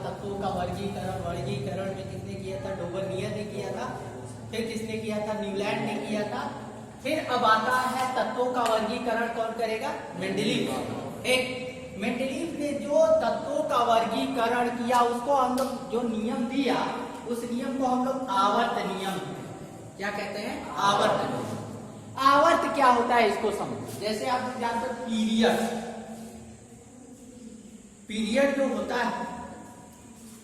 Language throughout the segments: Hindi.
तत्वों का वर्गीकरण में किसने किया था? डोबर्नियर ने किया था। फिर किसने किया था? न्यूलैंड ने किया था। फिर अब आता है तत्वों का वर्गीकरण कौन करेगा? मेंडलीव। एक मेंडलीव ने जो तत्वों का वर्गीकरण किया उसको हम लोग जो नियम दिया उस नियम को हम लोग आवर्त नियम क्या कहते हैं? आवर्त नियम। आवर्त क्या होता है इसको समझो। जैसे आप जानते हो पीरियड जो होता है,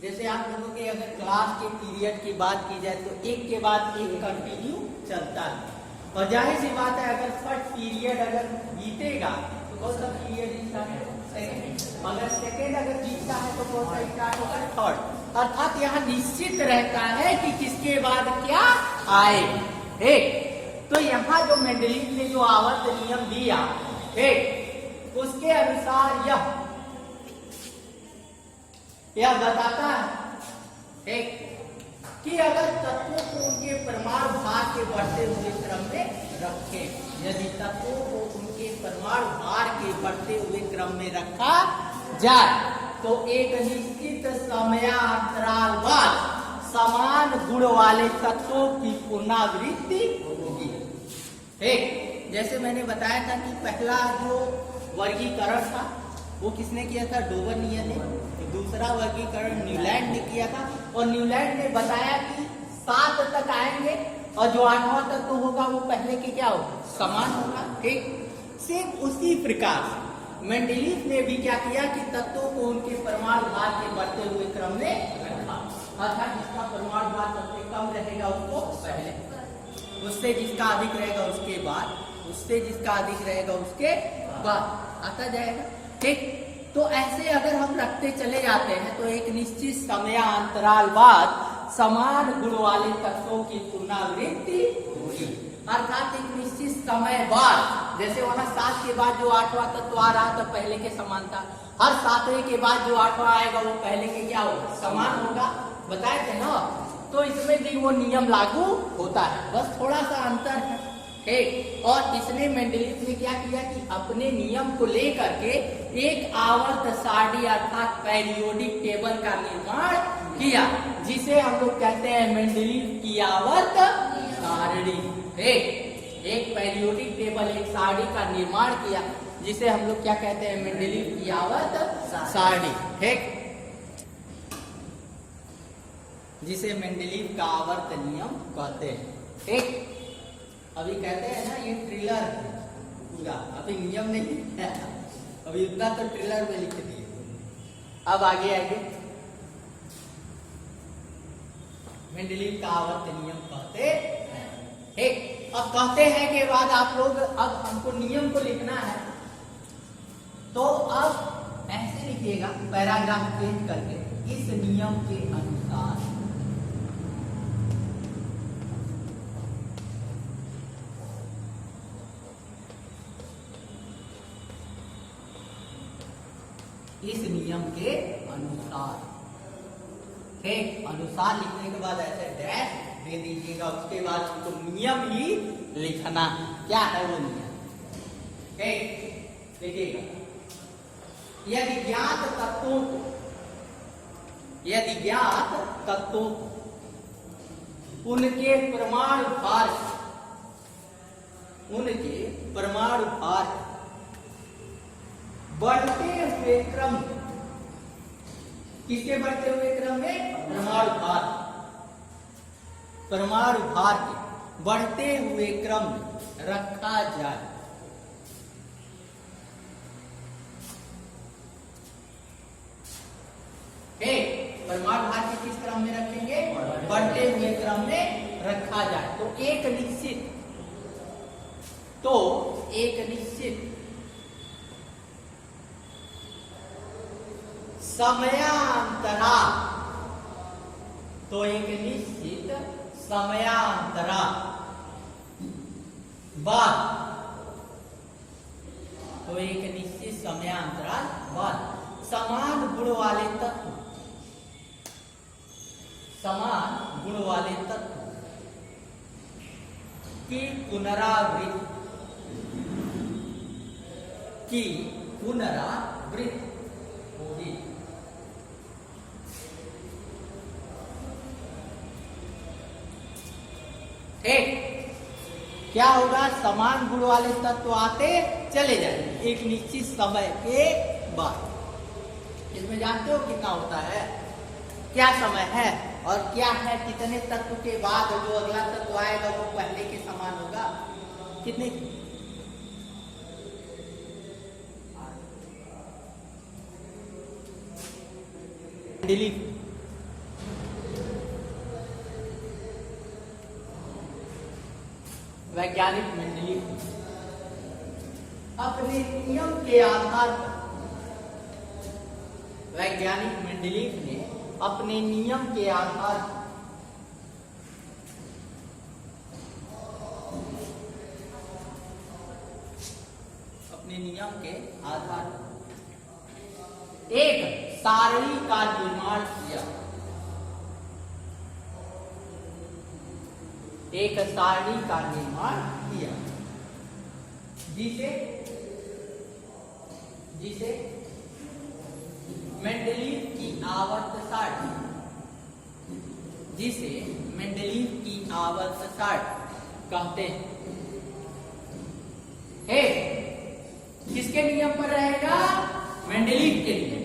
जैसे आप लोगों के अगर क्लास के पीरियड की बात की जाए तो एक के बाद एक कंटिन्यू चलता है। और जाहिर सी बात है अगर फर्स्ट पीरियड अगर बीतेगा तो कौन सा पीरियड स्टार्ट होगा? सेकंड। अगर सेकंड अगर बीतता है तो कौन सा स्टार्ट होगा? थर्ड। अर्थात यहाँ निश्चित रहता है कि किसके बाद क्या आए। एक तो यहाँ जो मेंडलीव ने जो आवर्त नियम दिया, एक उसके अनुसार यह बताता है एक कि अगर तत्वों को उनके परमाणु भार के बढ़ते हुए क्रम में रखें, यदि तत्वों को उनके परमाणु भार के बढ़ते हुए क्रम में रखा जाए तो एक निश्चित समयांतराल बाद समान गुण वाले तत्वों की पुनरावृत्ति होगी। ठीक, जैसे मैंने बताया था कि पहला जो वर्गीकरण था वो किसने किया था? डोबर्नियर ने। दूसरा वर्गीकरण न्यूलैंड ने किया था और न्यूलैंड ने बताया कि 7 तक आएंगे और जो 8वां तत्व होगा वो पहले के क्या होगा? समान होगा। ठीक, सिर्फ उसी प्रकार मेंडलीव ने भी क्या किया कि तत्वों को उनके परमाणु भार के बढ़ते हुए क्रम में रखा। अर्थात जिसका परमाणु भार सबसे कम रहेगा उसको पहले, उससे जिसका अधिक रहेगा उसके बाद, उससे जिसका अधिक रहेगा उसके बाद आता जाएगा। ठीक, तो ऐसे अगर हम रखते चले जाते हैं तो एक निश्चित समयांतराल बाद समान गुण वाले तत्वों की पुनरावृत्ति होगी। अर्थात एक निश्चित समय बाद, जैसे वहां 7 के बाद जो 8वां तत्व आ रहा था पहले के समान था, हर 7वें के बाद जो 8वां आएगा वो पहले के क्या होगा? समान होगा। बताए थे ना? तो इसमें भी वो नियम लागू होता है, बस थोड़ा सा अंतर है। ठीक, और इसने मेंडलीव ने क्या किया कि अपने नियम को लेकर के एक आवर्त सारणी अर्थात पेरियोडिक टेबल का निर्माण किया, जिसे हम लोग कहते हैं मेंडलीव की आवर्त सारणी। एक पेरियोडिक टेबल, एक सारणी का निर्माण किया जिसे हम लोग क्या कहते हैं? मेंडलीव की आवर्त सारणी। ठीक, जिसे मेंडलीव का आवर्त नियम कहते हैं। ठीक, अभी कहते हैं ना ये ट्रिलर पूरा, अभी नियम नहीं है, अभी इतना तो ट्रिलर में लिख दिए। अब आगे मेंडलीव का आवर्त नियम कहते हैं। ठीक, अब कहते हैं के बाद आप लोग अब हमको नियम को लिखना है तो अब ऐसे लिखिएगा पैराग्राफ चेंज करके, इस नियम के अनुसार। इस नियम के अनुसार। ठीक, अनुसार लिखने के बाद ऐसे डैश दे दीजिएगा, उसके बाद हमको नियम ही लिखना। क्या है वो नियम? ठीक, देखिएगा, यदि ज्ञात तत्वों को उनके परमाणु भार बढ़ते हुए क्रम, किसके बढ़ते हुए क्रम में? परमाणु भार के बढ़ते हुए क्रम में रखा जाए। परमाणु भार के किस क्रम में रखेंगे? बढ़ते हुए क्रम में रखा जाए। तो एक निश्चित समयांतराल, बाद समान गुण वाले तत्व की पुनरावृत्ति होगी। एक क्या होगा, समान गुण वाले तत्व आते चले जाएंगे एक निश्चित समय के बाद। इसमें जानते हो कितना होता है, क्या समय है और क्या है, कितने तत्व के बाद जो अगला तत्व आएगा वो पहले के समान होगा, कितने डिलीट। वैज्ञानिक मेंडलीव अपने नियम के आधार पर, वैज्ञानिक मेंडलीव ने अपने नियम के आधार पर एक सारणी का निर्माण किया, एक सारणी का निर्माण किया जिसे मेंडलीव की आवर्त सारणी, जिसे मेंडलीव की आवर्त सारणी कहते हैं। किसके नियम पर रहेगा, मेंडलीव के नियम,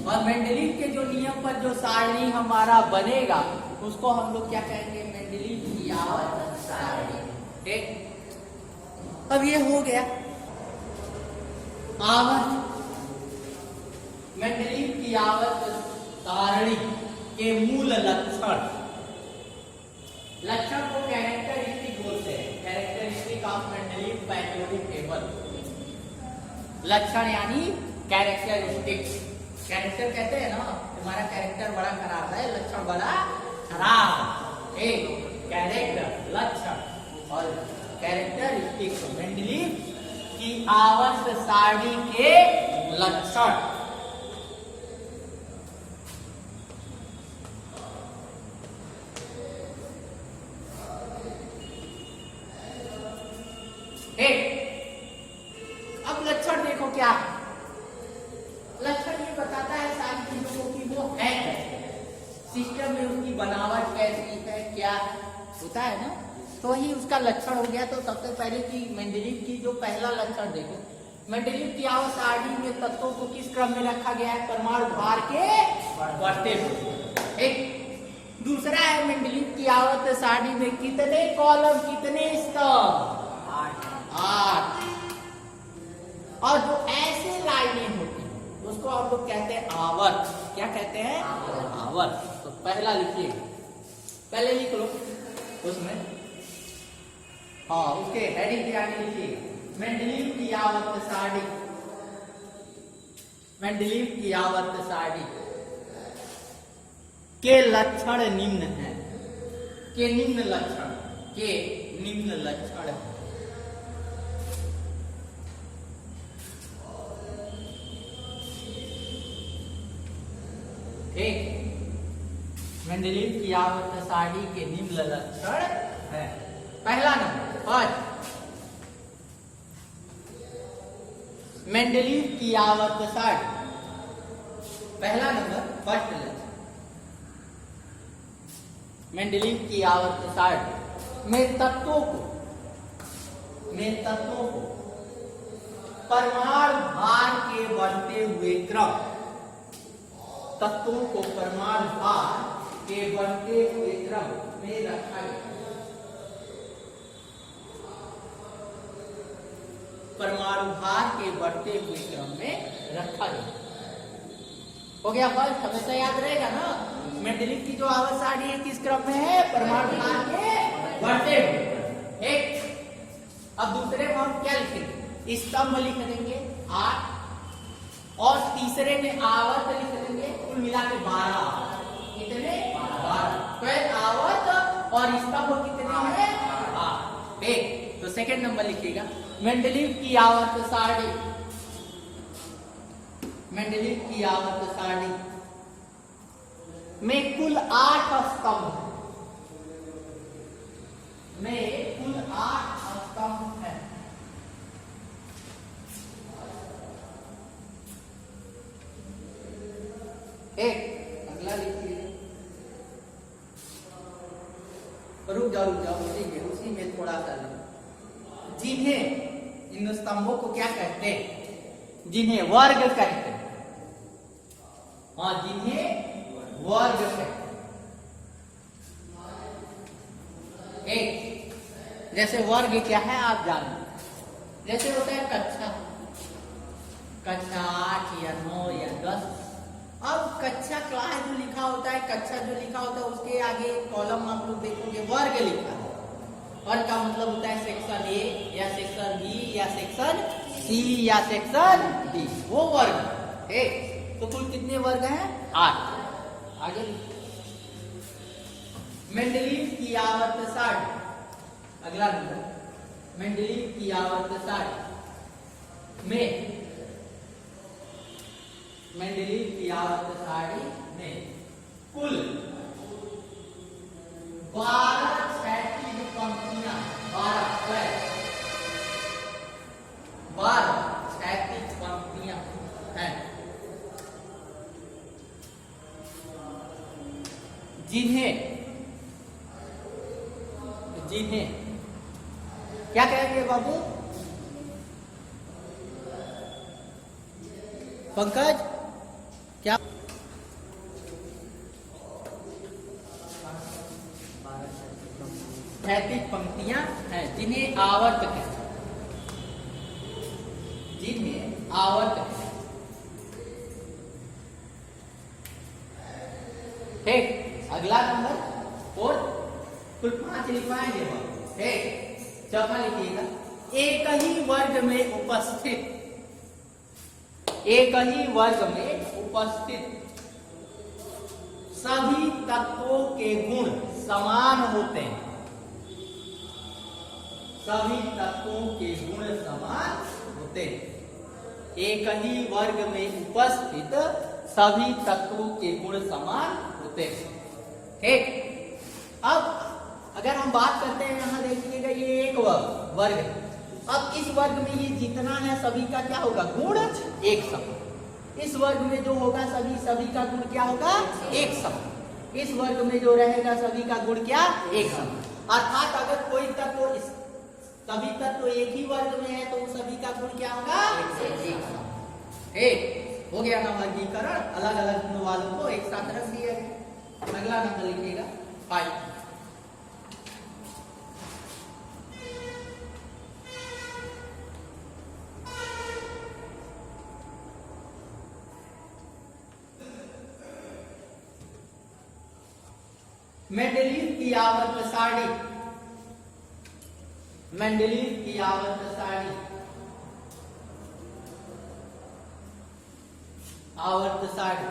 और मेंडलीव के जो नियम पर जो सारणी हमारा बनेगा उसको हम लोग क्या कहेंगे, मेंडलीव की आवर्त सारणी। ठीक, अब ये हो गया आवर्त, मेंडलीव की आवर्त सारणी के मूल लक्षण, लक्षण को कैरेक्टरिस्टिक बोलते हैं, characteristic of Mendeleev periodic table. लक्षण यानी कैरेक्टरिस्टिक्स, कैरेक्टर कहते हैं ना, तुम्हारा कैरेक्टर बड़ा खराब है, लक्षण बड़ा खराब। एक कैरेक्टर लक्षण और कैरेक्टरिस्टिक्स मेंडलीव की आवर्त सारणी के लक्षण। अब लक्षण देखो क्या है, लक्षण ये बताता है सारी चीजों को कि वो है कैसे, सिस्टम में उसकी बनावट कैसी है, क्या होता है ना, तो ही उसका लक्षण हो गया। तो सबसे पहले की मेंडलीव की जो पहला लक्षण देखो, मेंडलीव की आवर्त सारणी में तत्वों को किस क्रम में रखा गया है, परमाणु भार के बढ़ते हुए। एक दूसरा है मेंडलीव की आवर्त सारणी में कितने कॉलम, कितने स्तंभ, 8। और जो ऐसे लाइनें होती हैं उसको हम लोग कहते हैं आवर्त। क्या कहते हैं, आवर्त। तो पहला लिखिए, पहले लिख लो उसमें, हाँ उसके हेडिंग के आगे लिखिए मेंडलीव की आवर्त सारणी, मेंडलीव की आवर्त सारणी के लक्षण निम्न हैं, के निम्न लक्षण, के निम्न लक्षण है। मेंडलीव की आवर्त सारणी के निम्न लक्षण है। पहला नंबर, फर्स्ट, मेंडलीव की आवर्त सारणी, पहला नंबर फर्स्ट लक्षण, मेंडलीव की आवर्त सारणी में तत्वों को परमाणु भार के बढ़ते हुए क्रम, तत्वों को परमाणु भार के बढ़ते हुए क्रम में रखा गया, परमाणु भार के बढ़ते हुए क्रम में रखा गया। हो गया फर्स्ट, हमेशा याद रहेगा ना, मेंडलीव की जो आवर्त सारणी है किस क्रम में है, परमाणु भार के बढ़ते हुए। एक, अब दूसरे में हम क्या लिखेंगे, स्तंभ लिख देंगे 8, और तीसरे में आवर्त लिख देंगे, कुल मिला के 12। कितने, 12। तो आवर्त और स्तंभ कितने हैं, 8। एक, तो सेकंड नंबर लिखिएगा, मेंडलीव की आवर्त सारणी, मेंडलीव की आवर्त सारणी में कुल 8 स्तंभ, में कुल 8 स्तंभ है। एक, अगला लिखिए, रुक जाओ ठीक है, उसी में थोड़ा सा जिन्हें, इन स्तंभों को क्या कहते हैं? जिन्हें वर्ग कहते हैं। हाँ, जिन्हें वर्ग कहते हैं। एक जैसे वर्ग क्या है आप जानते हैं, जैसे होता है कक्षा, कक्षा 8 या 9 या 10। अब कक्षा क्लास जो लिखा होता है, कक्षा जो लिखा होता है, उसके आगे कॉलम आप लोग देखोगे वर्ग लिखा है। वर्ग का मतलब होता है सेक्शन ए या सेक्शन बी या सेक्शन सी या सेक्शन डी, वो वर्ग। एक तो कुल कितने वर्ग हैं? 8। आगे मेंडलीव की आवर्त सारणी, अगला नंबर, मेंडलीव की आवर्त सारणी में, मेंडलीव की आवर्त सारणी में कुल 12 क्षैतिज पंक्तियां, 12 क्षैतिज पंक्तियां हैं, जिन्हें क्या कहेंगे बाबू? पंकज क्या? क्षैतिज पंक्तियां हैं जिन्हें आवर्त कहते हैं, जिन्हें आवर्त कहते हैं। ठीक, अगला नंबर और कुल 5 लिखवाएंगे हम। ठीक, चौथा लिखिएगा, एक ही वर्ग में उपस्थित, एक ही वर्ग में उपस्थित सभी तत्वों के गुण समान होते हैं, सभी तत्वों के गुण समान होते हैं। एक ही वर्ग में उपस्थित सभी तत्वों के गुण समान होते हैं। ठीक, अब अगर हम बात करते हैं, यहाँ देखिएगा ये एक वर्ग है। अब इस वर्ग में ये जितना है सभी का क्या होगा? गुण एक समान। इस वर्ग में जो होगा सभी का गुण क्या होगा? एक समान। इस वर्ग में जो रहेगा सभी का गुण क्या? एक समान। अर्थात अगर कोई तत्व, सभी तत्व एक ही वर्ग में है तो सभी का गुण क्या होगा? एक समान। एक हो गया ना वर्गीकरण, अलग अलग गुण वालों को एक साथ रख दिया गया। अगला नंबर लिखिएगा 5। मेंडलीव की आवर्त सारणी, मेंडलीव की आवर्त सारणी, आवर्त सारणी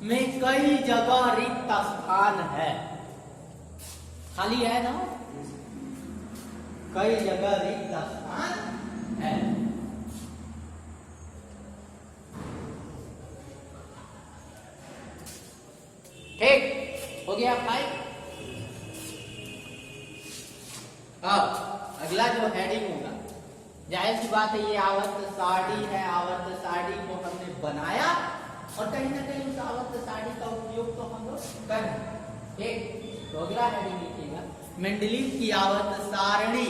में कई जगह रिक्त स्थान है, खाली है ना, कई जगह रिक्त स्थान है। ठीक, हो गया 5। अब अगला जो हेडिंग होगा, जाहिर सी बात है ये आवर्त सारणी है, आवर्त सारणी को हमने बनाया और कहीं ना कहीं उस आवर्त सारणी का उपयोग तो हम लोग कर रहे हैं। ठीक, तो अगला हेडिंग लिखिएगा, मेंडलीव की आवर्त सारणी,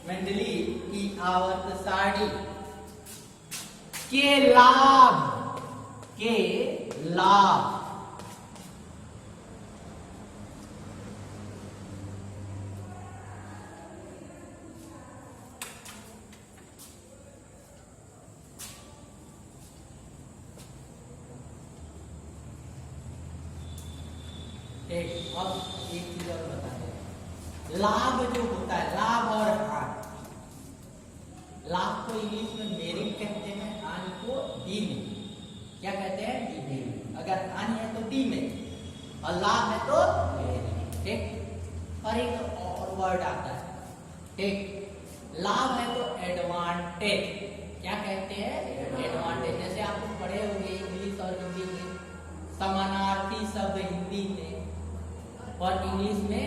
मेंडलीव की आवर्त सारणी के लाभ, के लाभ, अब एक चीज और बता दें, लाभ जो होता है, लाभ और हानि, लाभ को इंग्लिश में मेरिट कहते हैं, हानि को डीमेरिट। क्या कहते हैं? डीमेरिट। अगर हानि है तो डीमेरिट और लाभ है तो मेरिट। ठीक, और एक और वर्ड आता है, ठीक, लाभ है तो एडवांटेज। क्या कहते हैं? एडवांटेज। जैसे आप लोग पढ़े होंगे इंग्लिश और हिंदी में समानार्थी शब्द हिंदी में और इंग्लिश में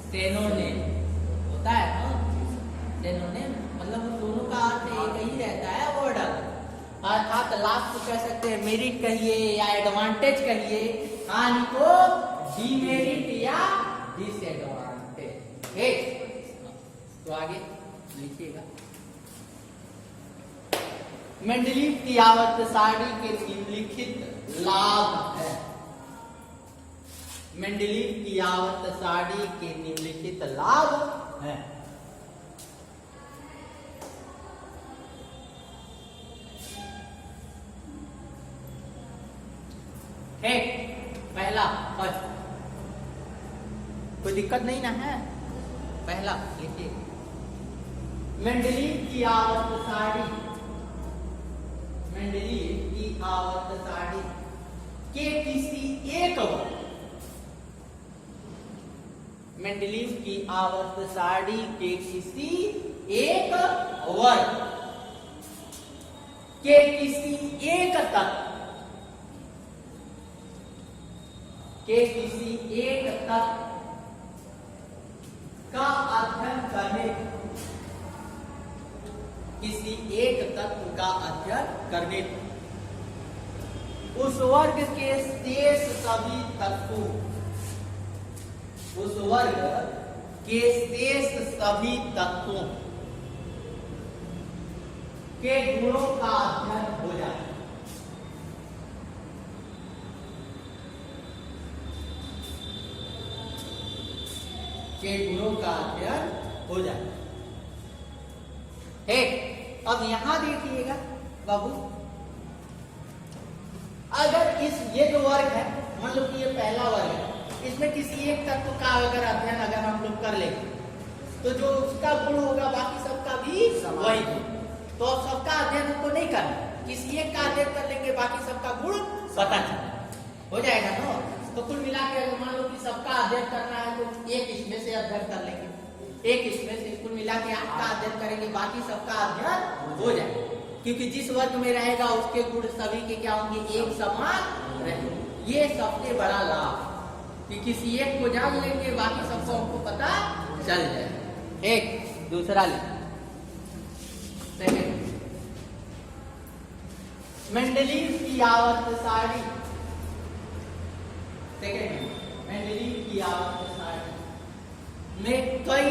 सिनोनिम होता है ना, सिनोनिम मतलब उन दोनों का अर्थ एक ही रहता है, वर्ड अर्थात लाभ को कह सकते हैं मेरिट कहिए या एडवांटेज कहिए, हानि को डिमेरिट या डिसएडवांटेज। तो आगे लिखिएगा, मेंडलीव की आवर्त सारणी के निम्नलिखित लाभ है। मेंडलीव की आवर्त सारणी के निम्नलिखित लाभ है। पहला, फर्स्ट, कोई दिक्कत नहीं ना है। पहला लिखिए, मेंडलीव की आवर्त सारणी, मेंडलीव की आवर्त सारणी के किसी एक वर्ग, मेंडलीव की आवर्त सारणी के किसी एक वर्ग के किसी एक तत्व के किसी एक तत्व का अध्ययन करने, किसी एक तत्व का अध्ययन करने उस वर्ग के शेष सभी तत्वों, उस वर्ग के शेष सभी तत्वों के गुणों का अध्ययन हो जाए। के गुणों का अध्ययन हो जाए। अब यहां देखिएगा बाबू, अगर ये जो वर्ग है, मान लो कि ये पहला वर्ग है, इसमें किसी एक तत्व का अगर अध्ययन अगर हम लोग कर लेंगे तो जो उसका गुण होगा बाकी सबका भी वही। तो सबका अध्ययन हमको नहीं करना, किसी एक का अध्ययन कर लेंगे, बाकी सबका गुण पता चल हो जाएगा ना। तो कुल मिला के अगर मान लो कि सबका अध्ययन करना है तो एक इसमें से अध्ययन कर लेंगे, एक इसमें से, कुल मिला के आपका अध्ययन करेंगे, बाकी सबका अध्ययन हो जाएगा। क्योंकि जिस वर्ग में रहेगा उसके गुण सभी के क्या होंगे, एक समान रहेंगे। ये सबसे बड़ा लाभ कि किसी एक को जान लेंगे, बाकी सबको हमको पता चल जाए। एक दूसरा ले, सेकंड, मेंडलीव की आवर्त सारणी, सेकंड, मेंडलीव की आवर्त सारणी में कई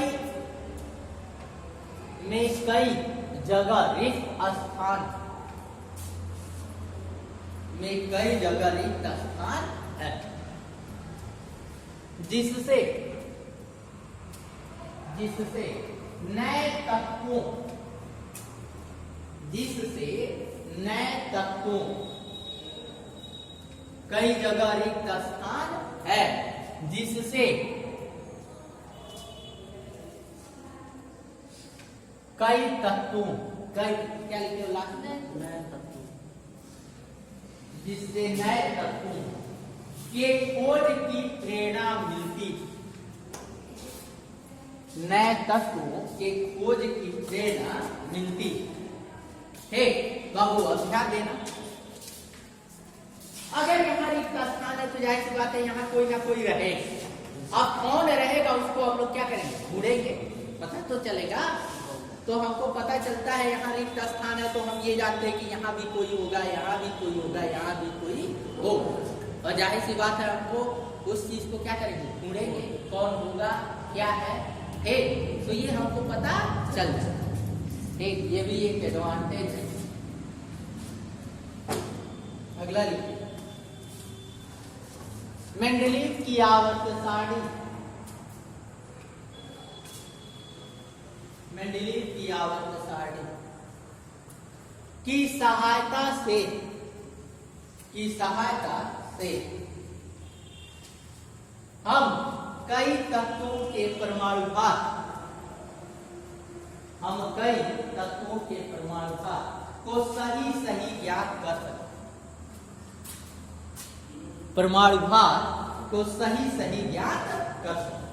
जगह रिक्त स्थान, में कई जगह रिक्त स्थान है, जिससे नए तत्वों, जिससे नए तत्वों, कई जगह रिक्त स्थान है जिससे कई तत्वों, कई क्या लिखे लास्ट में, नए तत्वों, जिससे नए तत्वों के खोज की प्रेरणा मिलती, नए तत्वों के खोज की प्रेरणा मिलती है। बाबू अब ध्यान देना, अगर यहाँ रिक्त स्थान है तो जाहिर सी बात है यहाँ कोई ना कोई रहेगा। अब कौन रहेगा उसको हम लोग क्या करेंगे, ढूंढेंगे, पता तो चलेगा। तो हमको पता चलता है यहाँ रिक्त स्थान है तो हम ये जानते हैं कि यहाँ भी कोई होगा, यहाँ भी कोई होगा, यहाँ भी कोई होगा। और जाहिर सी बात है हमको उस चीज को क्या करेंगे, ढूंढेंगे, कौन होगा, क्या है। तो ये हमको पता चल जाए। ये भी एक एडवांटेज है। अगला लिखिए, मेंडलीव की आवर्त सारणी, मेंडलीव की आवर्त सारणी की सहायता से हम कई तत्वों के परमाणु भार, हम कई तत्वों के परमाणु भार को सही ज्ञात कर सकते, परमाणु भार को सही ज्ञात कर सकते।